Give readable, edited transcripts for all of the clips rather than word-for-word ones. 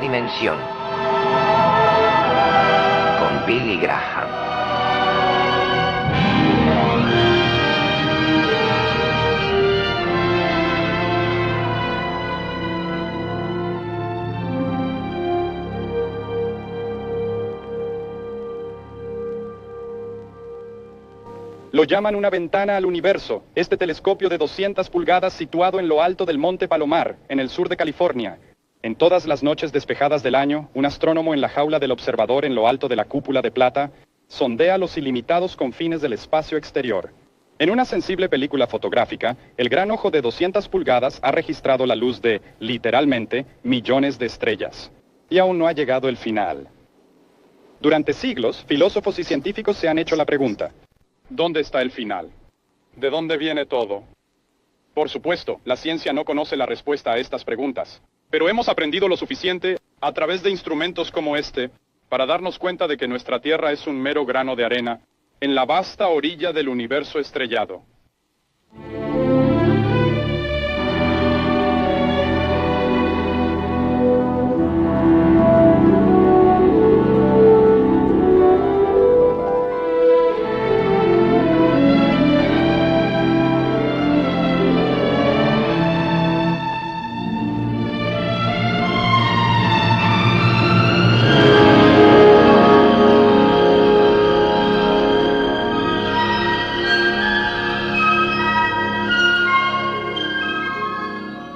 dimensión con Billy Graham. Lo llaman una ventana al universo, este telescopio de 200 pulgadas situado en lo alto del Monte Palomar, en el sur de California. En todas las noches despejadas del año, un astrónomo en la jaula del observador en lo alto de la cúpula de plata sondea los ilimitados confines del espacio exterior. En una sensible película fotográfica, el gran ojo de 200 pulgadas ha registrado la luz de, literalmente, millones de estrellas. Y aún no ha llegado el final. Durante siglos, filósofos y científicos se han hecho la pregunta: ¿dónde está el final? ¿De dónde viene todo? Por supuesto, la ciencia no conoce la respuesta a estas preguntas, pero hemos aprendido lo suficiente a través de instrumentos como este para darnos cuenta de que nuestra Tierra es un mero grano de arena en la vasta orilla del universo estrellado.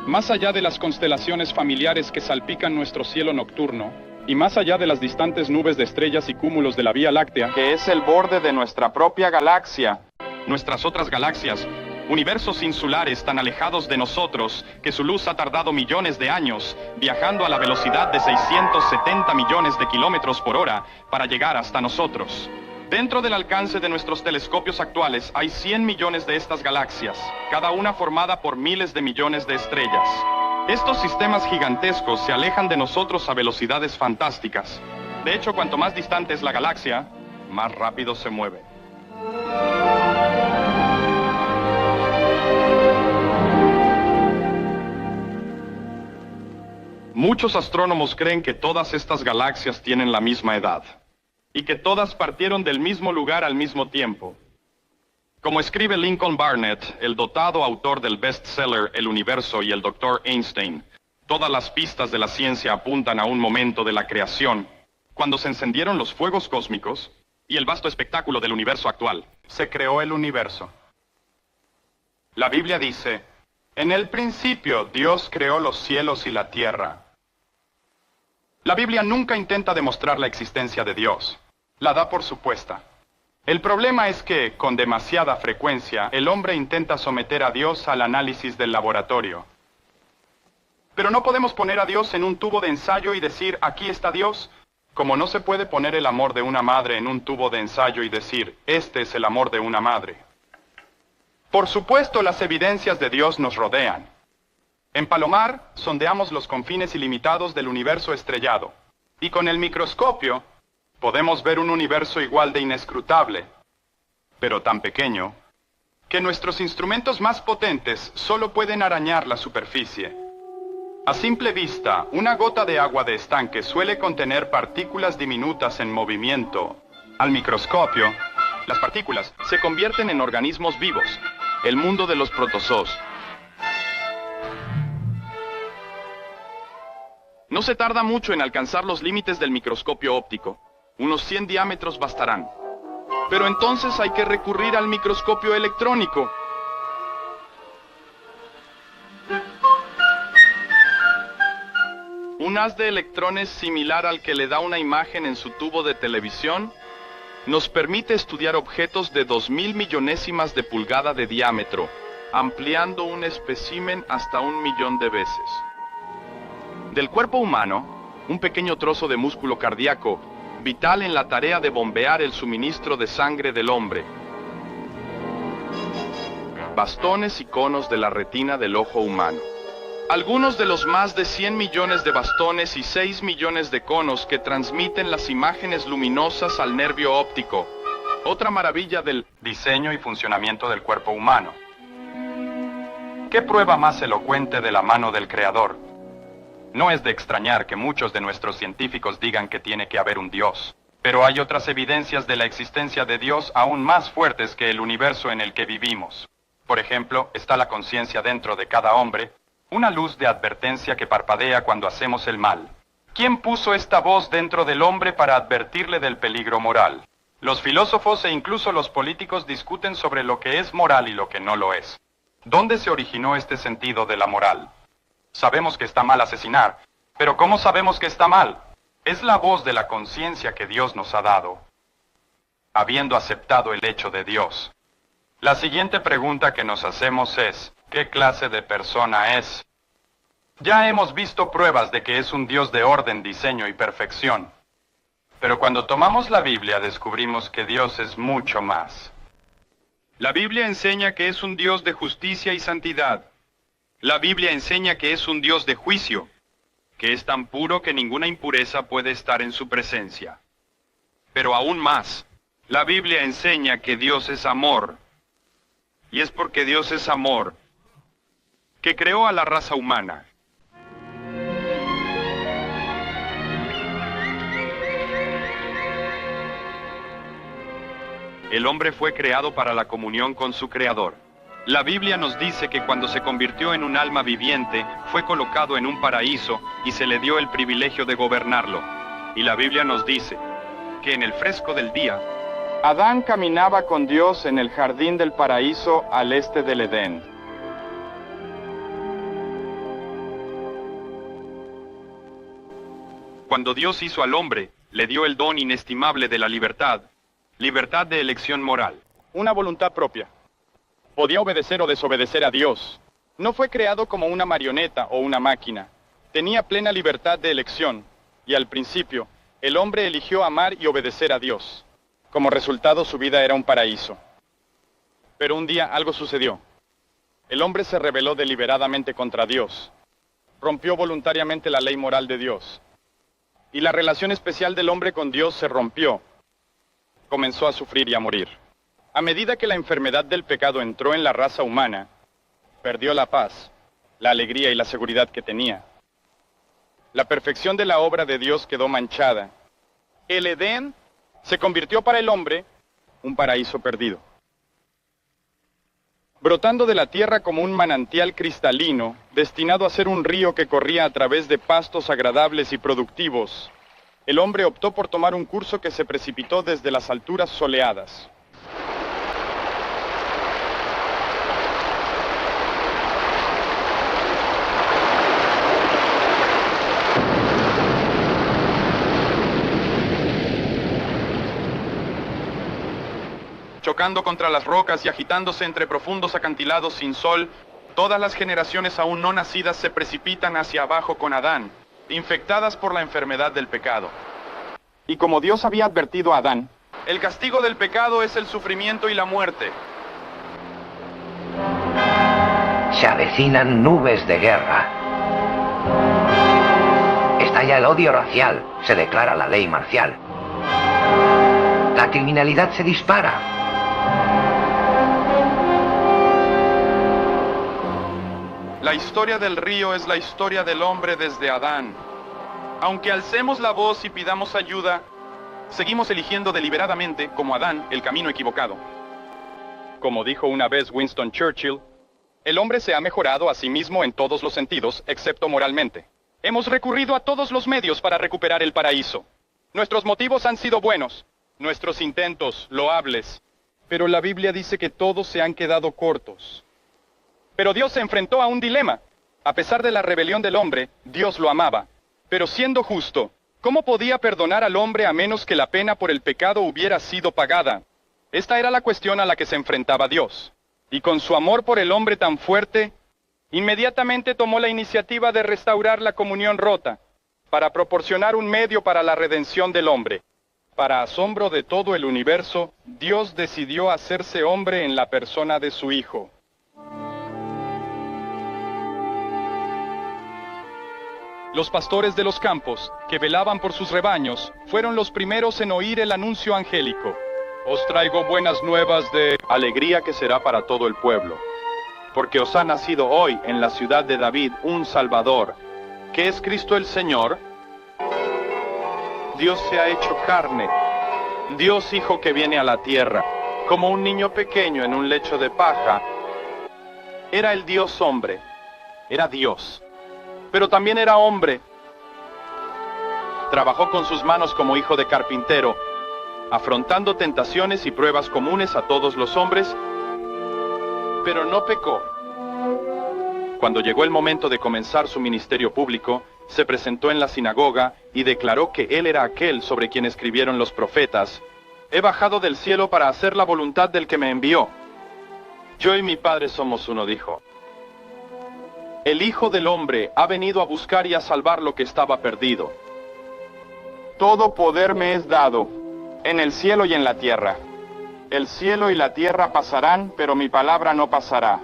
Más allá de las constelaciones familiares que salpican nuestro cielo nocturno, y más allá de las distantes nubes de estrellas y cúmulos de la Vía Láctea, que es el borde de nuestra propia galaxia, nuestras otras galaxias, universos insulares tan alejados de nosotros que su luz ha tardado millones de años, viajando a la velocidad de 670 millones de kilómetros por hora para llegar hasta nosotros. Dentro del alcance de nuestros telescopios actuales hay 100 millones de estas galaxias, cada una formada por miles de millones de estrellas. Estos sistemas gigantescos se alejan de nosotros a velocidades fantásticas. De hecho, cuanto más distante es la galaxia, más rápido se mueve. Muchos astrónomos creen que todas estas galaxias tienen la misma edad y que todas partieron del mismo lugar al mismo tiempo. Como escribe Lincoln Barnett, el dotado autor del bestseller El Universo y el Dr. Einstein, todas las pistas de la ciencia apuntan a un momento de la creación, cuando se encendieron los fuegos cósmicos y el vasto espectáculo del universo actual. Se creó el universo. La Biblia dice: en el principio Dios creó los cielos y la tierra. La Biblia nunca intenta demostrar la existencia de Dios. La da por supuesta. El problema es que, con demasiada frecuencia, el hombre intenta someter a Dios al análisis del laboratorio. Pero no podemos poner a Dios en un tubo de ensayo y decir: aquí está Dios, como no se puede poner el amor de una madre en un tubo de ensayo y decir: este es el amor de una madre. Por supuesto, las evidencias de Dios nos rodean. En Palomar, sondeamos los confines ilimitados del universo estrellado, y con el microscopio podemos ver un universo igual de inescrutable, pero tan pequeño, que nuestros instrumentos más potentes solo pueden arañar la superficie. A simple vista, una gota de agua de estanque suele contener partículas diminutas en movimiento. Al microscopio, las partículas se convierten en organismos vivos, el mundo de los protozoos. No se tarda mucho en alcanzar los límites del microscopio óptico. Unos 100 diámetros bastarán. Pero entonces hay que recurrir al microscopio electrónico. Un haz de electrones similar al que le da una imagen en su tubo de televisión nos permite estudiar objetos de 2000 millonésimas de pulgada de diámetro, ampliando un espécimen hasta 1 millón de veces. Del cuerpo humano, un pequeño trozo de músculo cardíaco, vital en la tarea de bombear el suministro de sangre del hombre. Bastones y conos de la retina del ojo humano. Algunos de los más de 100 millones de bastones y 6 millones de conos que transmiten las imágenes luminosas al nervio óptico. Otra maravilla del diseño y funcionamiento del cuerpo humano. ¿Qué prueba más elocuente de la mano del Creador? No es de extrañar que muchos de nuestros científicos digan que tiene que haber un Dios. Pero hay otras evidencias de la existencia de Dios aún más fuertes que el universo en el que vivimos. Por ejemplo, está la conciencia dentro de cada hombre, una luz de advertencia que parpadea cuando hacemos el mal. ¿Quién puso esta voz dentro del hombre para advertirle del peligro moral? Los filósofos e incluso los políticos discuten sobre lo que es moral y lo que no lo es. ¿Dónde se originó este sentido de la moral? Sabemos que está mal asesinar, pero ¿cómo sabemos que está mal? Es la voz de la conciencia que Dios nos ha dado, habiendo aceptado el hecho de Dios. La siguiente pregunta que nos hacemos es, ¿qué clase de persona es? Ya hemos visto pruebas de que es un Dios de orden, diseño y perfección. Pero cuando tomamos la Biblia descubrimos que Dios es mucho más. La Biblia enseña que es un Dios de justicia y santidad. La Biblia enseña que es un Dios de juicio, que es tan puro que ninguna impureza puede estar en su presencia. Pero aún más, la Biblia enseña que Dios es amor. Y es porque Dios es amor que creó a la raza humana. El hombre fue creado para la comunión con su Creador. La Biblia nos dice que cuando se convirtió en un alma viviente, fue colocado en un paraíso y se le dio el privilegio de gobernarlo. Y la Biblia nos dice que en el fresco del día, Adán caminaba con Dios en el jardín del paraíso al este del Edén. Cuando Dios hizo al hombre, le dio el don inestimable de la libertad de elección moral, una voluntad propia. Podía obedecer o desobedecer a Dios. No fue creado como una marioneta o una máquina. Tenía plena libertad de elección, y al principio, el hombre eligió amar y obedecer a Dios. Como resultado, su vida era un paraíso. Pero un día algo sucedió. El hombre se rebeló deliberadamente contra Dios. Rompió voluntariamente la ley moral de Dios. Y la relación especial del hombre con Dios se rompió. Comenzó a sufrir y a morir. A medida que la enfermedad del pecado entró en la raza humana, perdió la paz, la alegría y la seguridad que tenía. La perfección de la obra de Dios quedó manchada. El Edén se convirtió para el hombre un paraíso perdido. Brotando de la tierra como un manantial cristalino, destinado a ser un río que corría a través de pastos agradables y productivos, el hombre optó por tomar un curso que se precipitó desde las alturas soleadas. Chocando contra las rocas y agitándose entre profundos acantilados sin sol, todas las generaciones aún no nacidas se precipitan hacia abajo con Adán, infectadas por la enfermedad del pecado. Y como Dios había advertido a Adán, el castigo del pecado es el sufrimiento y la muerte. Se avecinan nubes de guerra. Estalla el odio racial, se declara la ley marcial. La criminalidad se dispara. La historia del río es la historia del hombre desde Adán. Aunque alcemos la voz y pidamos ayuda, seguimos eligiendo deliberadamente, como Adán, el camino equivocado. Como dijo una vez Winston Churchill, el hombre se ha mejorado a sí mismo en todos los sentidos, excepto moralmente. Hemos recurrido a todos los medios para recuperar el paraíso. Nuestros motivos han sido buenos, nuestros intentos loables, pero la Biblia dice que todos se han quedado cortos. Pero Dios se enfrentó a un dilema. A pesar de la rebelión del hombre, Dios lo amaba. Pero siendo justo, ¿cómo podía perdonar al hombre a menos que la pena por el pecado hubiera sido pagada? Esta era la cuestión a la que se enfrentaba Dios. Y con su amor por el hombre tan fuerte, inmediatamente tomó la iniciativa de restaurar la comunión rota, para proporcionar un medio para la redención del hombre. Para asombro de todo el universo, Dios decidió hacerse hombre en la persona de su Hijo. Los pastores de los campos, que velaban por sus rebaños, fueron los primeros en oír el anuncio angélico. Os traigo buenas nuevas de alegría que será para todo el pueblo, porque os ha nacido hoy en la ciudad de David un Salvador, que es Cristo el Señor, Dios se ha hecho carne, Dios Hijo que viene a la tierra, como un niño pequeño en un lecho de paja. Era el Dios hombre, era Dios, pero también era hombre. Trabajó con sus manos como hijo de carpintero, afrontando tentaciones y pruebas comunes a todos los hombres, pero no pecó. Cuando llegó el momento de comenzar su ministerio público, se presentó en la sinagoga y declaró que él era aquel sobre quien escribieron los profetas. He bajado del cielo para hacer la voluntad del que me envió. Yo y mi Padre somos uno, dijo. El Hijo del Hombre ha venido a buscar y a salvar lo que estaba perdido. Todo poder me es dado, en el cielo y en la tierra. El cielo y la tierra pasarán, pero mi palabra no pasará.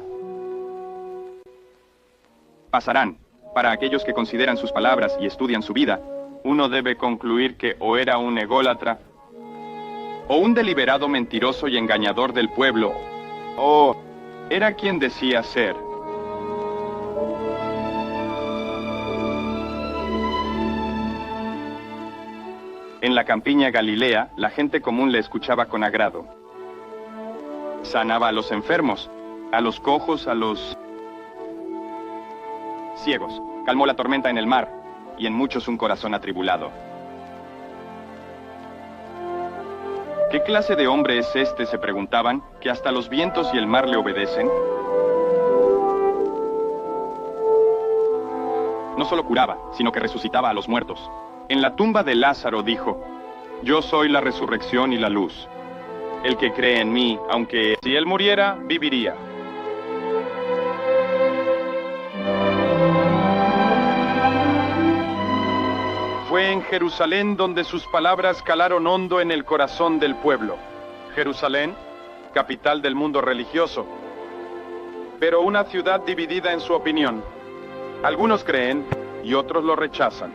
Pasarán. Para aquellos que consideran sus palabras y estudian su vida, uno debe concluir que o era un ególatra, o un deliberado mentiroso y engañador del pueblo, o era quien decía ser. En la campiña Galilea, la gente común le escuchaba con agrado. Sanaba a los enfermos, a los cojos, a los ciegos. Calmó la tormenta en el mar, y en muchos un corazón atribulado. ¿Qué clase de hombre es este?, se preguntaban, que hasta los vientos y el mar le obedecen. No solo curaba, sino que resucitaba a los muertos. En la tumba de Lázaro dijo: yo soy la resurrección y la luz. El que cree en mí, aunque si él muriera, viviría. Fue en Jerusalén donde sus palabras calaron hondo en el corazón del pueblo. Jerusalén, capital del mundo religioso, pero una ciudad dividida en su opinión. Algunos creen y otros lo rechazan.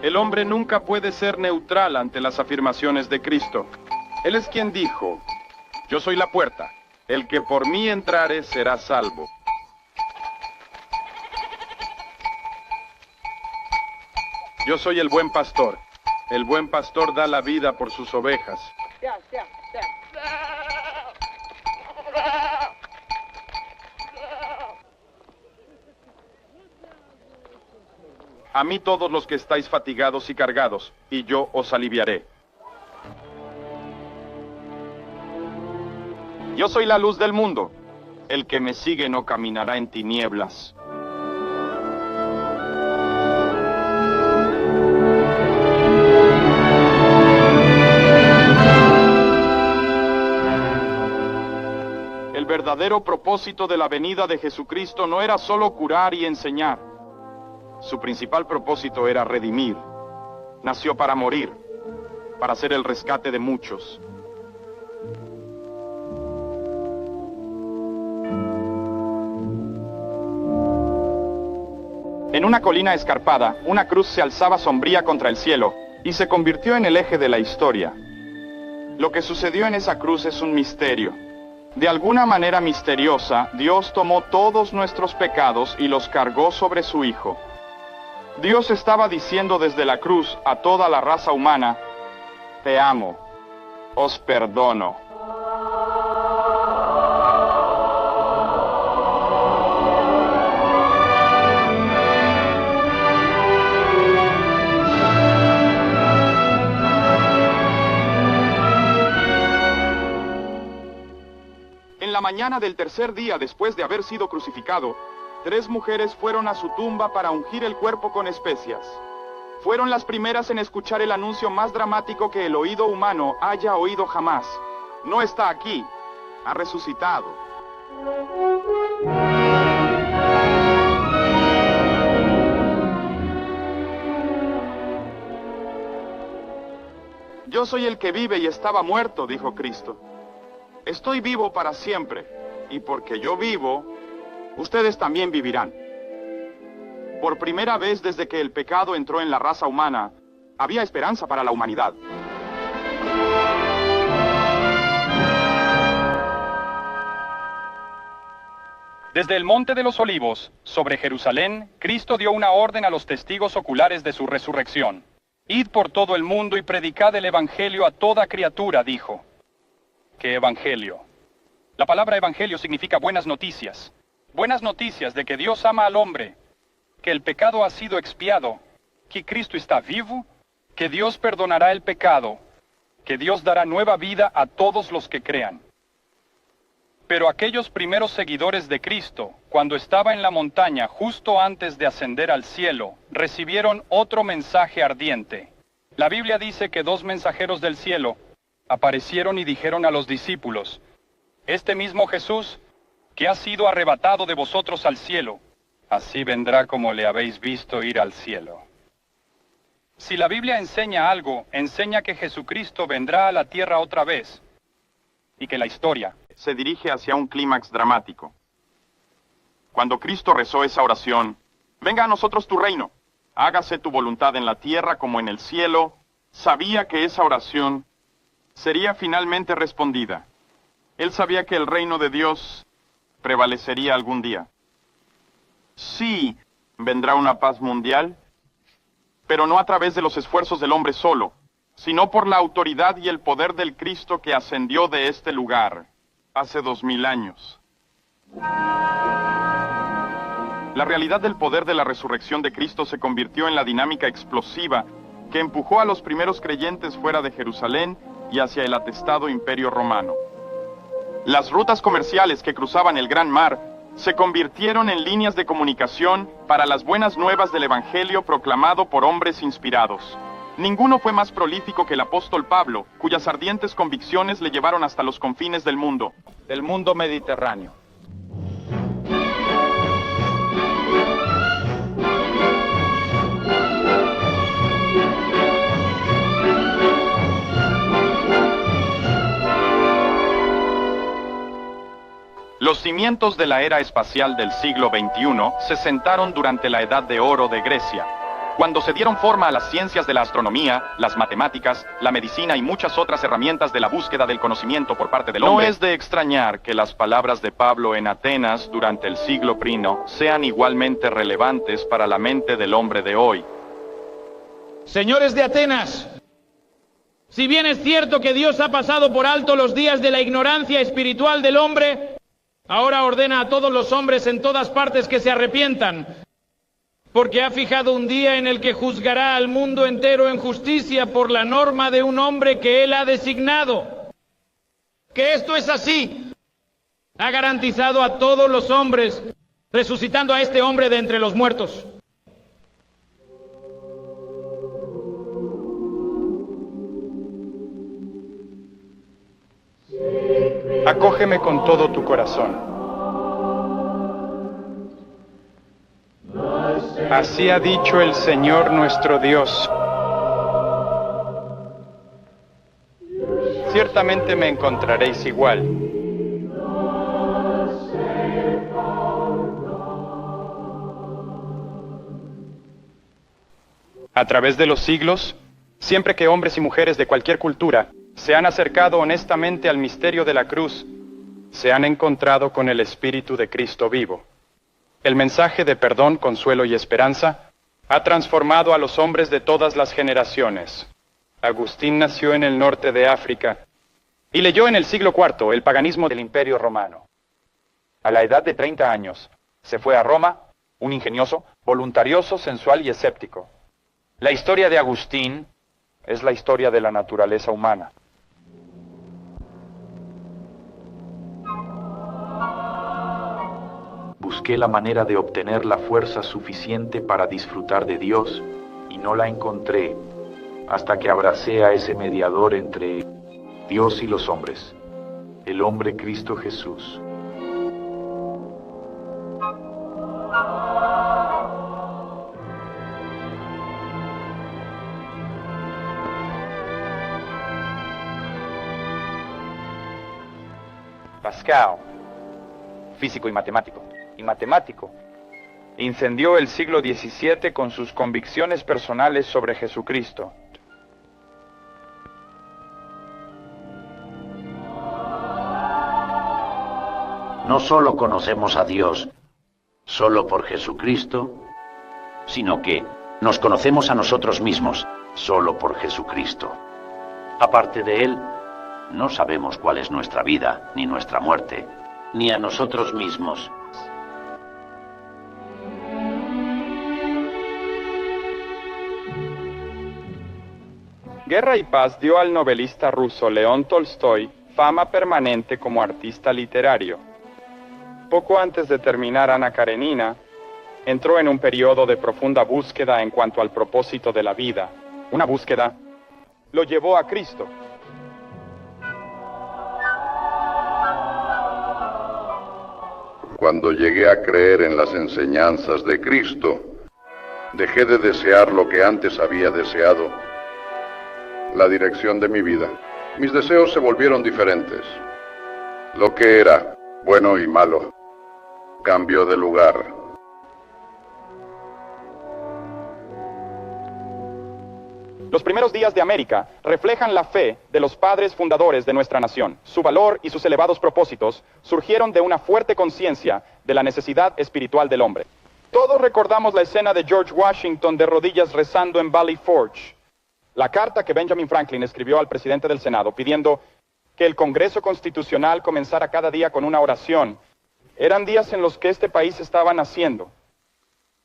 El hombre nunca puede ser neutral ante las afirmaciones de Cristo. Él es quien dijo: yo soy la puerta, el que por mí entrare será salvo. Yo soy el buen pastor da la vida por sus ovejas. A mí todos los que estáis fatigados y cargados, y yo os aliviaré. Yo soy la luz del mundo. El que me sigue no caminará en tinieblas. El verdadero propósito de la venida de Jesucristo no era solo curar y enseñar. Su principal propósito era redimir. Nació para morir, para hacer el rescate de muchos. En una colina escarpada, una cruz se alzaba sombría contra el cielo y se convirtió en el eje de la historia. Lo que sucedió en esa cruz es un misterio. De alguna manera misteriosa, Dios tomó todos nuestros pecados y los cargó sobre su Hijo. Dios estaba diciendo desde la cruz a toda la raza humana: te amo, os perdono. En la mañana del tercer día después de haber sido crucificado, 3 mujeres fueron a su tumba para ungir el cuerpo con especias. Fueron las primeras en escuchar el anuncio más dramático que el oído humano haya oído jamás. No está aquí, ha resucitado. Yo soy el que vive y estaba muerto, dijo Cristo. Estoy vivo para siempre, y porque yo vivo, ustedes también vivirán. Por primera vez desde que el pecado entró en la raza humana, había esperanza para la humanidad. Desde el Monte de los Olivos, sobre Jerusalén, Cristo dio una orden a los testigos oculares de su resurrección. Id por todo el mundo y predicad el Evangelio a toda criatura, dijo. ¿Qué Evangelio? La palabra Evangelio significa buenas noticias. Buenas noticias de que Dios ama al hombre, que el pecado ha sido expiado, que Cristo está vivo, que Dios perdonará el pecado, que Dios dará nueva vida a todos los que crean. Pero aquellos primeros seguidores de Cristo, cuando estaba en la montaña justo antes de ascender al cielo, recibieron otro mensaje ardiente. La Biblia dice que 2 mensajeros del cielo aparecieron y dijeron a los discípulos, este mismo Jesús, que ha sido arrebatado de vosotros al cielo, así vendrá como le habéis visto ir al cielo. Si la Biblia enseña algo, enseña que Jesucristo vendrá a la tierra otra vez, y que la historia se dirige hacia un clímax dramático. Cuando Cristo rezó esa oración, venga a nosotros tu reino, hágase tu voluntad en la tierra como en el cielo, sabía que esa oración sería finalmente respondida. Él sabía que el reino de Dios prevalecería algún día. Sí, vendrá una paz mundial, pero no a través de los esfuerzos del hombre solo, sino por la autoridad y el poder del Cristo que ascendió de este lugar hace 2000 años. La realidad del poder de la resurrección de Cristo se convirtió en la dinámica explosiva que empujó a los primeros creyentes fuera de Jerusalén y hacia el atestado Imperio Romano. Las rutas comerciales que cruzaban el Gran Mar se convirtieron en líneas de comunicación para las buenas nuevas del Evangelio proclamado por hombres inspirados. Ninguno fue más prolífico que el apóstol Pablo, cuyas ardientes convicciones le llevaron hasta los confines del mundo mediterráneo. Los cimientos de la era espacial del siglo XXI se sentaron durante la Edad de Oro de Grecia, cuando se dieron forma a las ciencias de la astronomía, las matemáticas, la medicina y muchas otras herramientas de la búsqueda del conocimiento por parte del hombre. No es de extrañar que las palabras de Pablo en Atenas durante el siglo I sean igualmente relevantes para la mente del hombre de hoy. Señores de Atenas, si bien es cierto que Dios ha pasado por alto los días de la ignorancia espiritual del hombre, ahora ordena a todos los hombres en todas partes que se arrepientan, porque ha fijado un día en el que juzgará al mundo entero en justicia por la norma de un hombre que él ha designado. Que esto es así. Ha garantizado a todos los hombres, resucitando a este hombre de entre los muertos. Acógeme con todo tu corazón. Así ha dicho el Señor nuestro Dios. Ciertamente me encontraréis igual. A través de los siglos, siempre que hombres y mujeres de cualquier cultura se han acercado honestamente al misterio de la cruz, se han encontrado con el Espíritu de Cristo vivo. El mensaje de perdón, consuelo y esperanza ha transformado a los hombres de todas las generaciones. Agustín nació en el norte de África y leyó en el siglo IV el paganismo del Imperio Romano. A la edad de 30 años, se fue a Roma, un ingenioso, voluntarioso, sensual y escéptico. La historia de Agustín es la historia de la naturaleza humana. Busqué la manera de obtener la fuerza suficiente para disfrutar de Dios y no la encontré hasta que abracé a ese mediador entre Dios y los hombres, el hombre Cristo Jesús. Pascal, físico y matemático, incendió el siglo XVII con sus convicciones personales sobre Jesucristo. no solo conocemos a Dios solo por Jesucristo, sino que nos conocemos a nosotros mismos solo por Jesucristo. Aparte de Él, no sabemos cuál es nuestra vida, ni nuestra muerte, ni a nosotros mismos. Guerra y Paz dio al novelista ruso León Tolstoy fama permanente como artista literario. Poco antes de terminar Ana Karenina, entró en un periodo de profunda búsqueda en cuanto al propósito de la vida. Una búsqueda lo llevó a Cristo. Cuando llegué a creer en las enseñanzas de Cristo, dejé de desear lo que antes había deseado, la dirección de mi vida. Mis deseos se volvieron diferentes. Lo que era bueno y malo cambió de lugar. Los primeros días de América reflejan la fe de los padres fundadores de nuestra nación. Su valor y sus elevados propósitos surgieron de una fuerte conciencia de la necesidad espiritual del hombre. Todos recordamos la escena de George Washington de rodillas rezando en Valley Forge. La carta que Benjamin Franklin escribió al presidente del Senado pidiendo que el Congreso Constitucional comenzara cada día con una oración. Eran días en los que este país estaba naciendo.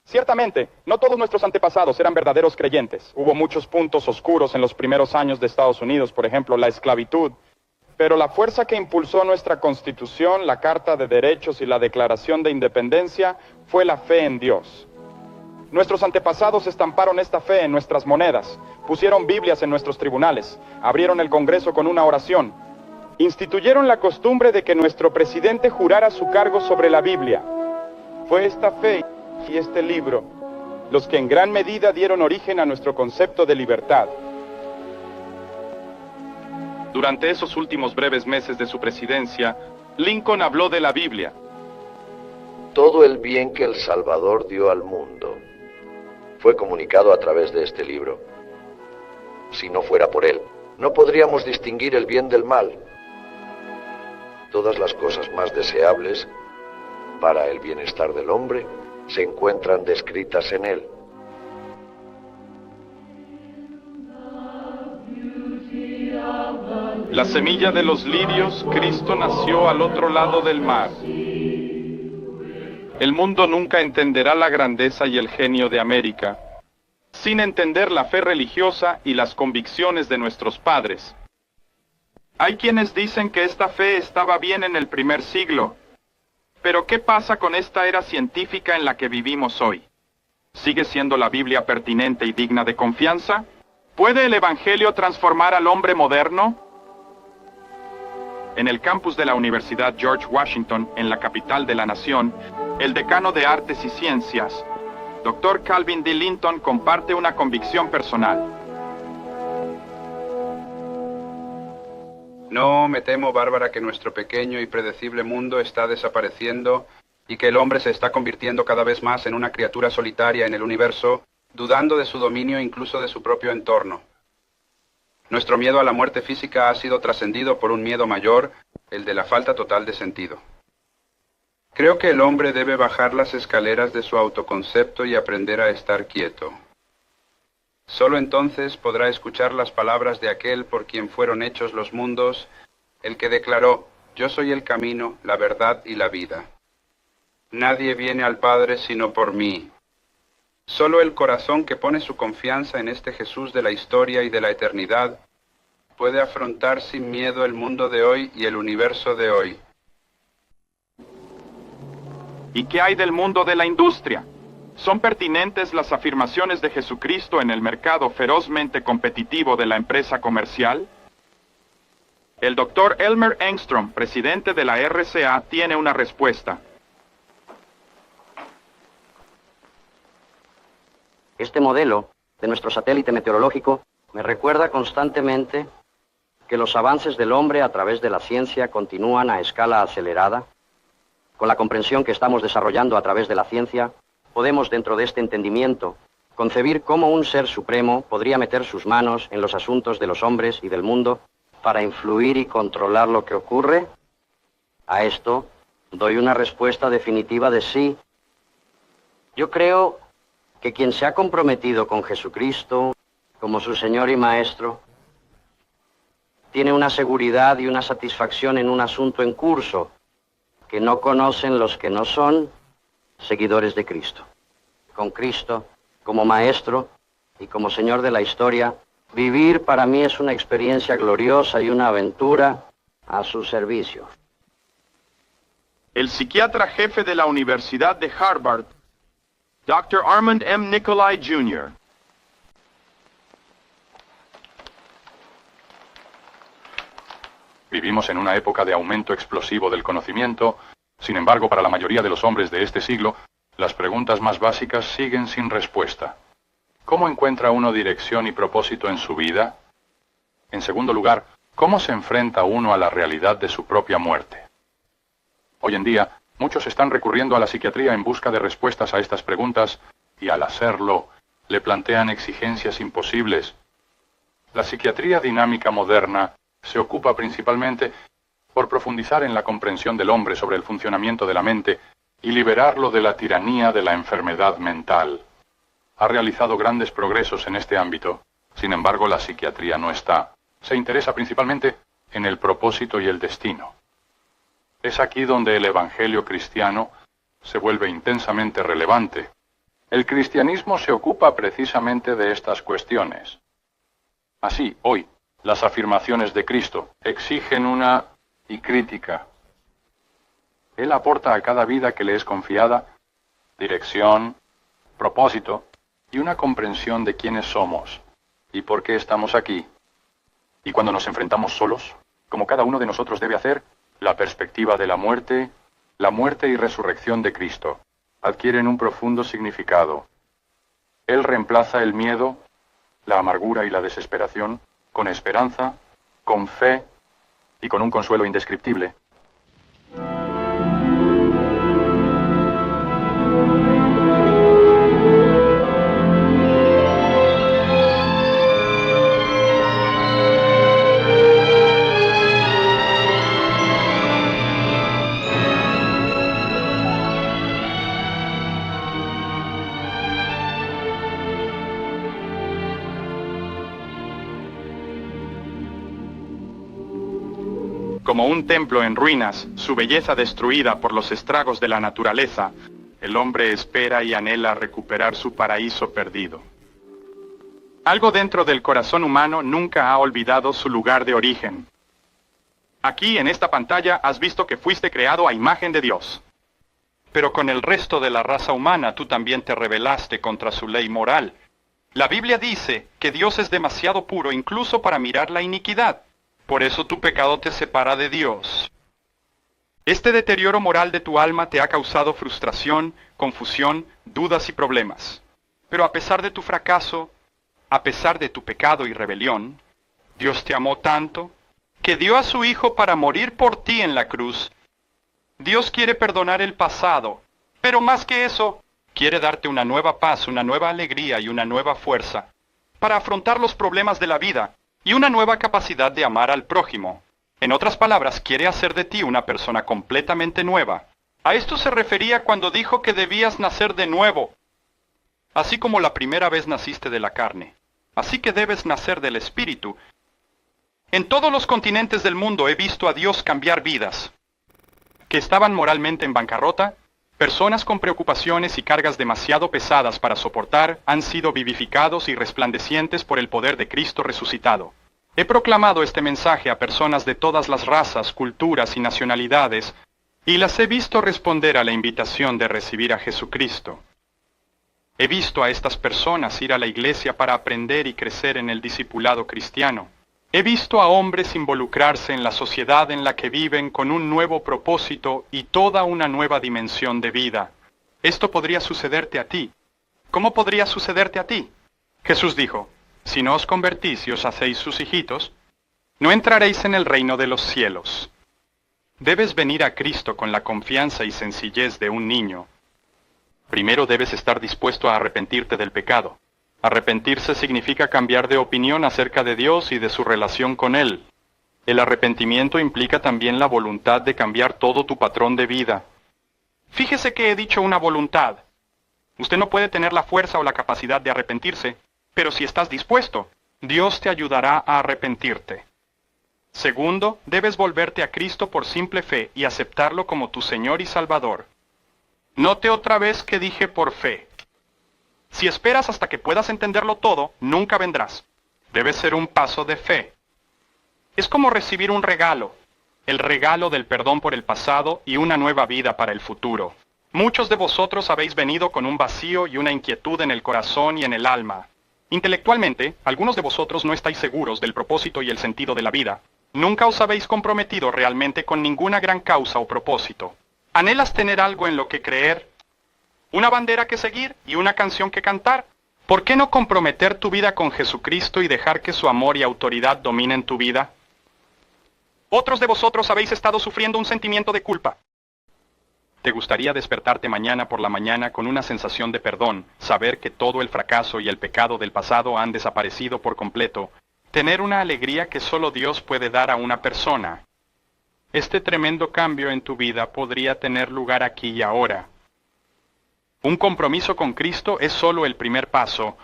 Ciertamente, no todos nuestros antepasados eran verdaderos creyentes. Hubo muchos puntos oscuros en los primeros años de Estados Unidos, por ejemplo, la esclavitud. Pero la fuerza que impulsó nuestra Constitución, la Carta de Derechos y la Declaración de Independencia fue la fe en Dios. Nuestros antepasados estamparon esta fe en nuestras monedas, pusieron Biblias en nuestros tribunales, abrieron el Congreso con una oración, instituyeron la costumbre de que nuestro presidente jurara su cargo sobre la Biblia. Fue esta fe y este libro los que en gran medida dieron origen a nuestro concepto de libertad. Durante esos últimos breves meses de su presidencia, Lincoln habló de la Biblia. Todo el bien que el Salvador dio al mundo fue comunicado a través de este libro. Si no fuera por él, no podríamos distinguir el bien del mal. Todas las cosas más deseables para el bienestar del hombre se encuentran descritas en él. La semilla de los lirios, Cristo nació al otro lado del mar. El mundo nunca entenderá la grandeza y el genio de América sin entender la fe religiosa y las convicciones de nuestros padres. Hay quienes dicen que esta fe estaba bien en el primer siglo. Pero ¿qué pasa con esta era científica en la que vivimos hoy? ¿Sigue siendo la Biblia pertinente y digna de confianza? ¿Puede el Evangelio transformar al hombre moderno? En el campus de la Universidad George Washington, en la capital de la nación, el decano de Artes y Ciencias, Dr. Calvin D. Linton, comparte una convicción personal. No, me temo, Bárbara, que nuestro pequeño y predecible mundo está desapareciendo y que el hombre se está convirtiendo cada vez más en una criatura solitaria en el universo, dudando de su dominio e incluso de su propio entorno. Nuestro miedo a la muerte física ha sido trascendido por un miedo mayor, el de la falta total de sentido. Creo que el hombre debe bajar las escaleras de su autoconcepto y aprender a estar quieto. Solo entonces podrá escuchar las palabras de aquel por quien fueron hechos los mundos, el que declaró: «Yo soy el camino, la verdad y la vida. Nadie viene al Padre sino por mí». Solo el corazón que pone su confianza en este Jesús de la historia y de la eternidad puede afrontar sin miedo el mundo de hoy y el universo de hoy. ¿Y qué hay del mundo de la industria? ¿Son pertinentes las afirmaciones de Jesucristo en el mercado ferozmente competitivo de la empresa comercial? El Dr. Elmer Engstrom, presidente de la RCA, tiene una respuesta. Este modelo de nuestro satélite meteorológico me recuerda constantemente que los avances del hombre a través de la ciencia continúan a escala acelerada. Con la comprensión que estamos desarrollando a través de la ciencia, podemos, dentro de este entendimiento, concebir cómo un ser supremo podría meter sus manos en los asuntos de los hombres y del mundo para influir y controlar lo que ocurre. A esto doy una respuesta definitiva de sí. Yo creo que quien se ha comprometido con Jesucristo como su Señor y Maestro tiene una seguridad y una satisfacción en un asunto en curso que no conocen los que no son seguidores de Cristo. Con Cristo como Maestro y como Señor de la historia, vivir para mí es una experiencia gloriosa y una aventura a su servicio. El psiquiatra jefe de la Universidad de Harvard, Dr. Armand M. Nicolai, Jr. Vivimos en una época de aumento explosivo del conocimiento. Sin embargo, para la mayoría de los hombres de este siglo, las preguntas más básicas siguen sin respuesta. ¿Cómo encuentra uno dirección y propósito en su vida? En segundo lugar, ¿cómo se enfrenta uno a la realidad de su propia muerte? Hoy en día, muchos están recurriendo a la psiquiatría en busca de respuestas a estas preguntas y al hacerlo, le plantean exigencias imposibles. La psiquiatría dinámica moderna se ocupa principalmente por profundizar en la comprensión del hombre sobre el funcionamiento de la mente y liberarlo de la tiranía de la enfermedad mental. Ha realizado grandes progresos en este ámbito. Sin embargo, la psiquiatría no está. Se interesa principalmente en el propósito y el destino. Es aquí donde el evangelio cristiano se vuelve intensamente relevante. El cristianismo se ocupa precisamente de estas cuestiones. Así, hoy, las afirmaciones de Cristo exigen una crítica. Él aporta a cada vida que le es confiada dirección, propósito y una comprensión de quiénes somos y por qué estamos aquí. Y cuando nos enfrentamos solos, como cada uno de nosotros debe hacer, la perspectiva de la muerte y resurrección de Cristo adquieren un profundo significado. Él reemplaza el miedo, la amargura y la desesperación con esperanza, con fe y con un consuelo indescriptible. Como un templo en ruinas, su belleza destruida por los estragos de la naturaleza, el hombre espera y anhela recuperar su paraíso perdido. Algo dentro del corazón humano nunca ha olvidado su lugar de origen. Aquí, en esta pantalla, has visto que fuiste creado a imagen de Dios. Pero con el resto de la raza humana tú también te rebelaste contra su ley moral. La Biblia dice que Dios es demasiado puro incluso para mirar la iniquidad. Por eso tu pecado te separa de Dios. Este deterioro moral de tu alma te ha causado frustración, confusión, dudas y problemas. Pero a pesar de tu fracaso, a pesar de tu pecado y rebelión, Dios te amó tanto que dio a su Hijo para morir por ti en la cruz. Dios quiere perdonar el pasado, pero más que eso, quiere darte una nueva paz, una nueva alegría y una nueva fuerza para afrontar los problemas de la vida y una nueva capacidad de amar al prójimo. En otras palabras, quiere hacer de ti una persona completamente nueva. A esto se refería cuando dijo que debías nacer de nuevo. Así como la primera vez naciste de la carne, así que debes nacer del Espíritu. En todos los continentes del mundo he visto a Dios cambiar vidas que estaban moralmente en bancarrota. Personas con preocupaciones y cargas demasiado pesadas para soportar han sido vivificados y resplandecientes por el poder de Cristo resucitado. He proclamado este mensaje a personas de todas las razas, culturas y nacionalidades, y las he visto responder a la invitación de recibir a Jesucristo. He visto a estas personas ir a la iglesia para aprender y crecer en el discipulado cristiano. He visto a hombres involucrarse en la sociedad en la que viven con un nuevo propósito y toda una nueva dimensión de vida. Esto podría sucederte a ti. ¿Cómo podría sucederte a ti? Jesús dijo, si no os convertís y os hacéis sus hijitos, no entraréis en el reino de los cielos. Debes venir a Cristo con la confianza y sencillez de un niño. Primero debes estar dispuesto a arrepentirte del pecado. Arrepentirse significa cambiar de opinión acerca de Dios y de su relación con Él. El arrepentimiento implica también la voluntad de cambiar todo tu patrón de vida. Fíjese que he dicho una voluntad. Usted no puede tener la fuerza o la capacidad de arrepentirse, pero si estás dispuesto, Dios te ayudará a arrepentirte. Segundo, debes volverte a Cristo por simple fe y aceptarlo como tu Señor y Salvador. Note otra vez que dije por fe. Si esperas hasta que puedas entenderlo todo, nunca vendrás. Debe ser un paso de fe. Es como recibir un regalo, el regalo del perdón por el pasado y una nueva vida para el futuro. Muchos de vosotros habéis venido con un vacío y una inquietud en el corazón y en el alma. Intelectualmente, algunos de vosotros no estáis seguros del propósito y el sentido de la vida. Nunca os habéis comprometido realmente con ninguna gran causa o propósito. ¿Anhelas tener algo en lo que creer? ¿Una bandera que seguir y una canción que cantar? ¿Por qué no comprometer tu vida con Jesucristo y dejar que su amor y autoridad dominen tu vida? Otros de vosotros habéis estado sufriendo un sentimiento de culpa. ¿Te gustaría despertarte mañana por la mañana con una sensación de perdón, saber que todo el fracaso y el pecado del pasado han desaparecido por completo, tener una alegría que solo Dios puede dar a una persona? Este tremendo cambio en tu vida podría tener lugar aquí y ahora. Un compromiso con Cristo es solo el primer paso,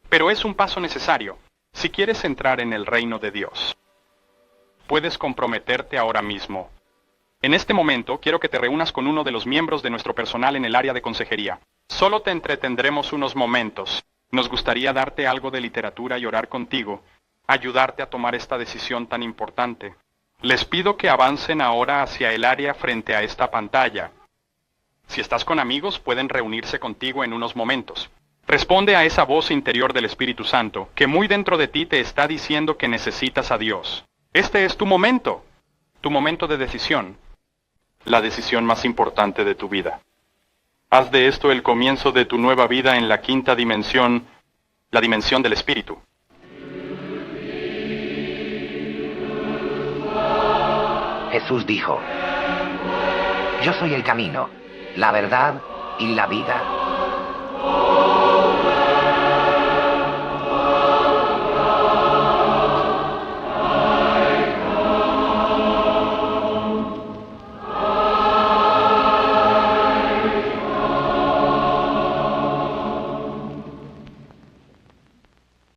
pero es un paso necesario si quieres entrar en el reino de Dios. Puedes comprometerte ahora mismo. En este momento quiero que te reúnas con uno de los miembros de nuestro personal en el área de consejería. Solo te entretendremos unos momentos. Nos gustaría darte algo de literatura y orar contigo, ayudarte a tomar esta decisión tan importante. Les pido que avancen ahora hacia el área frente a esta pantalla. Si estás con amigos, pueden reunirse contigo en unos momentos. Responde a esa voz interior del Espíritu Santo, que muy dentro de ti te está diciendo que necesitas a Dios. Este es tu momento de decisión. La decisión más importante de tu vida. Haz de esto el comienzo de tu nueva vida en la quinta dimensión, la dimensión del Espíritu. Jesús dijo: Yo soy el camino, la verdad y la vida.